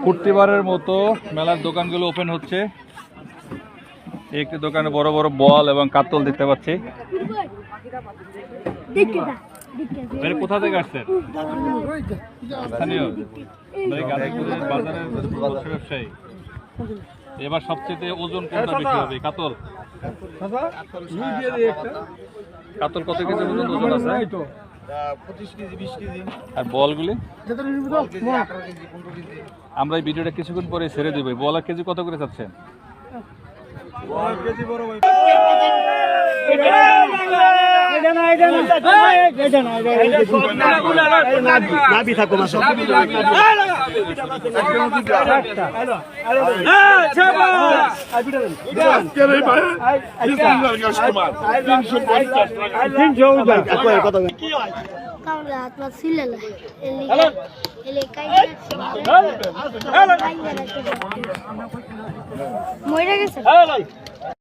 প্রতিবারের মতো মেলার দোকানগুলো ওপেন হচ্ছে। একটি দোকানে বড় বড় বল এবং কাতল দেখতে পাচ্ছি। কোথা থেকে আসছেন? স্থানীয় বাজারের ব্যবসায়ী। এবার সবচেয়ে ওজন কোনটা বেশি হবে? কাতল। কাতল কত কেজি পর্যন্ত ওজন আছে? 25 কেজি 20 কেজি। আর বলগুলি? আমরা এই ভিডিওটা কিছুক্ষণ পরে ছেড়ে দেব। বলের কেজি কত করে চাচ্ছেন? কেজি বড় ভাই। নাবি থাকো মাসে। Kamera atma silala. Ele cai. Moira gese.